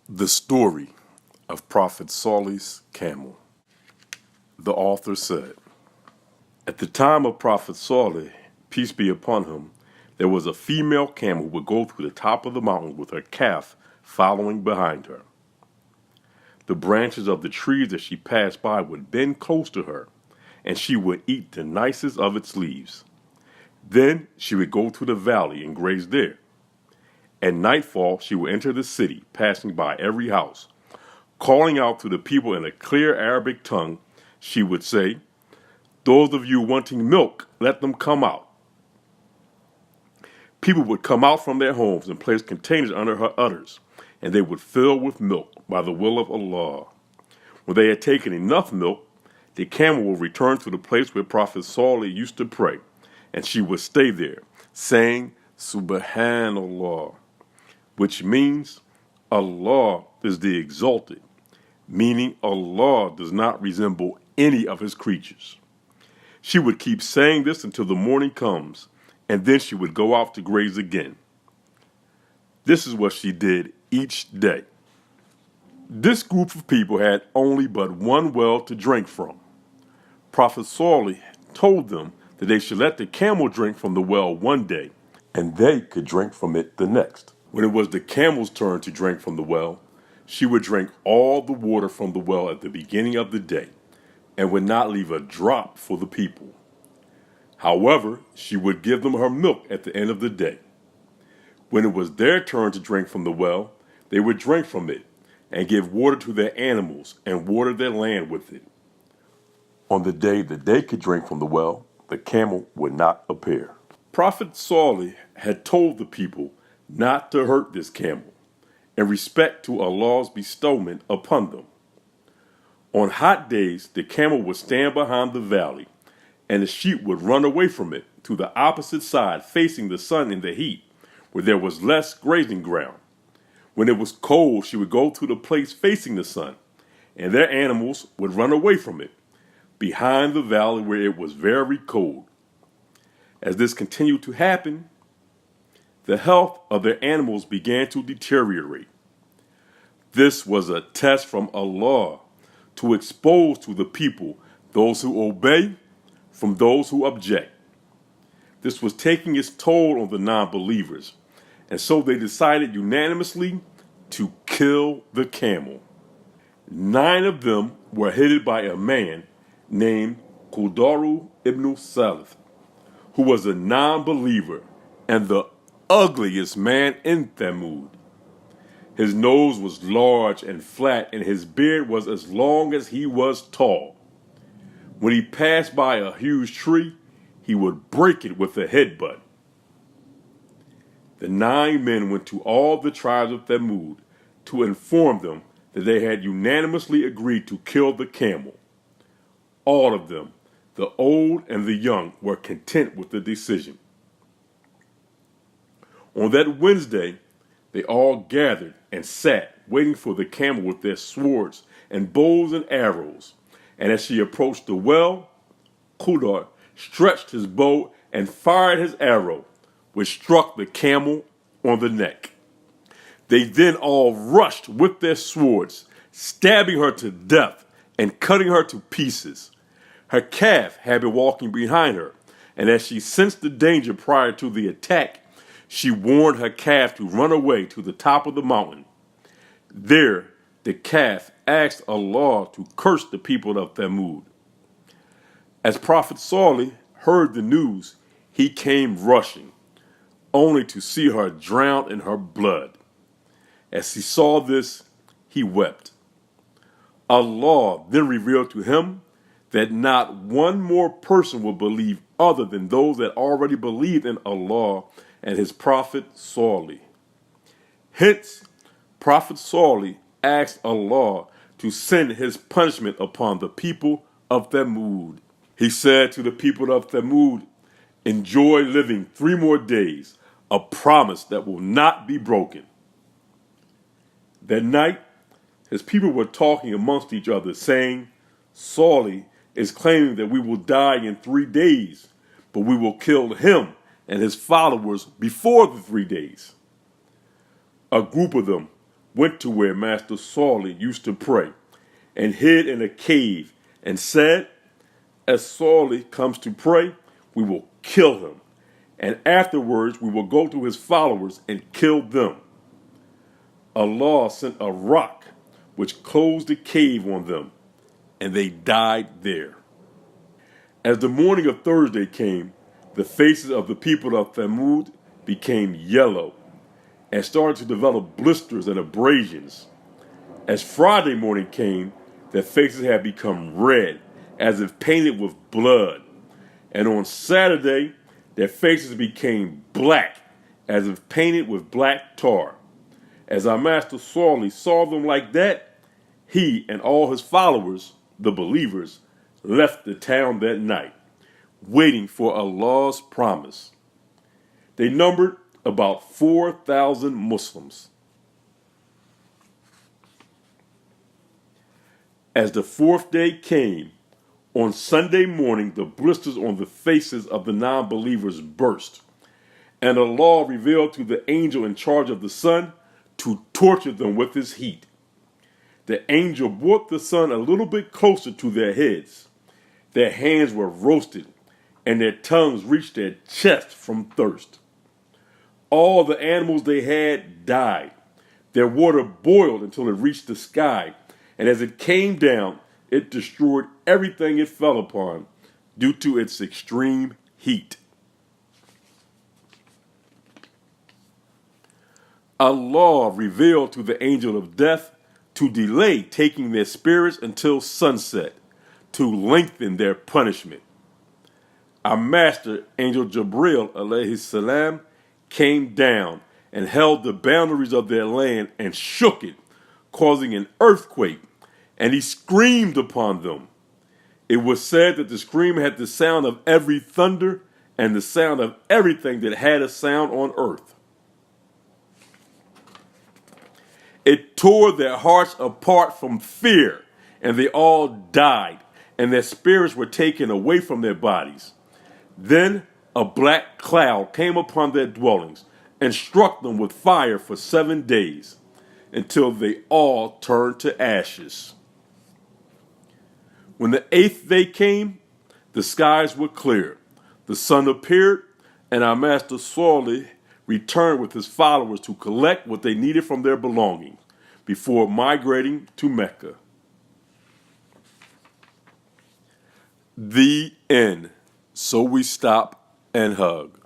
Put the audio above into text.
The story of Prophet Salih's camel. The author said, at the time of Prophet Salih, peace be upon him, there was a female camel who would go through the top of the mountain with her calf following behind her. The branches of the trees as she passed by would bend close to her, and she would eat the nicest of its leaves. Then she would go to the valley and graze there. At nightfall, she would enter the city, passing by every house. Calling out to the people in a clear Arabic tongue, she would say, "Those of you wanting milk, let them come out." People would come out from their homes and place containers under her udders, and they would fill with milk by the will of Allah. When they had taken enough milk, the camel would return to the place where Prophet Salih used to pray, and she would stay there, saying, "Subhanallah," which means Allah is the exalted, meaning Allah does not resemble any of his creatures. She would keep saying this until the morning comes, and then she would go out to graze again. This is what she did each day. This group of people had only but one well to drink from. Prophet Salih told them that they should let the camel drink from the well one day, and they could drink from it the next. When it was the camel's turn to drink from the well, she would drink all the water from the well at the beginning of the day, and would not leave a drop for the people. However, she would give them her milk at the end of the day. When it was their turn to drink from the well, they would drink from it, and give water to their animals, and water their land with it. On the day that they could drink from the well, the camel would not appear. Prophet Salih had told the people not to hurt this camel, in respect to Allah's bestowment upon them. On hot days, the camel would stand behind the valley, and the sheep would run away from it to the opposite side facing the sun in the heat, where there was less grazing ground. When it was cold, she would go to the place facing the sun, and their animals would run away from it, behind the valley where it was very cold. As this continued to happen, the health of their animals began to deteriorate. This was a test from Allah to expose to the people those who obey from those who object. This was taking its toll on the non-believers, and so they decided unanimously to kill the camel. 9 of them were headed by a man named Qudaru ibn Salih, who was a non-believer and the ugliest man in Thamud. His nose was large and flat, and his beard was as long as he was tall. When he passed by a huge tree, he would break it with a headbutt. The 9 men went to all the tribes of Thamud to inform them that they had unanimously agreed to kill the camel. All of them, the old and the young, were content with the decision. On that Wednesday, they all gathered and sat, waiting for the camel with their swords and bows and arrows. And as she approached the well, Qudar stretched his bow and fired his arrow, which struck the camel on the neck. They then all rushed with their swords, stabbing her to death and cutting her to pieces. Her calf had been walking behind her, and as she sensed the danger prior to the attack, she warned her calf to run away to the top of the mountain. There, the calf asked Allah to curse the people of Thamud. As Prophet Salih heard the news, he came rushing, only to see her drowned in her blood. As he saw this, he wept. Allah then revealed to him that not one more person will believe other than those that already believed in Allah and his Prophet Salih. Hence, Prophet Salih asked Allah to send his punishment upon the people of Thamud. He said to the people of Thamud, "Enjoy living 3 more days, a promise that will not be broken." That night, his people were talking amongst each other, saying, "Salih is claiming that we will die in 3 days, but we will kill him and his followers before the 3 days." A group of them went to where Master Salih used to pray and hid in a cave and said, as Salih comes to pray, we will kill him, and afterwards we will go to his followers and kill them. Allah sent a rock which closed the cave on them, and they died there. As the morning of Thursday came, the faces of the people of Thamud became yellow and started to develop blisters and abrasions. As Friday morning came, their faces had become red, as if painted with blood. And on Saturday, their faces became black, as if painted with black tar. As our Master Salih saw them like that, he and all his followers, the believers, left the town that night, waiting for Allah's promise. They numbered about 4,000 Muslims. As the fourth day came, on Sunday morning the blisters on the faces of the non-believers burst, and Allah revealed to the angel in charge of the sun to torture them with his heat. The angel brought the sun a little bit closer to their heads. Their hands were roasted, and their tongues reached their chests from thirst. All the animals they had died. Their water boiled until it reached the sky, and as it came down, it destroyed everything it fell upon due to its extreme heat. Allah revealed to the angel of death to delay taking their spirits until sunset, to lengthen their punishment. Our master, Angel Jibril, alayhi salaam, came down and held the boundaries of their land and shook it, causing an earthquake, and he screamed upon them. It was said that the scream had the sound of every thunder and the sound of everything that had a sound on earth. It tore their hearts apart from fear, and they all died, and their spirits were taken away from their bodies. Then a black cloud came upon their dwellings and struck them with fire for 7 days, until they all turned to ashes. When the 8th day came, the skies were clear, the sun appeared, and our Master Salih returned with his followers to collect what they needed from their belongings before migrating to Mecca. The end. So we stop and hug.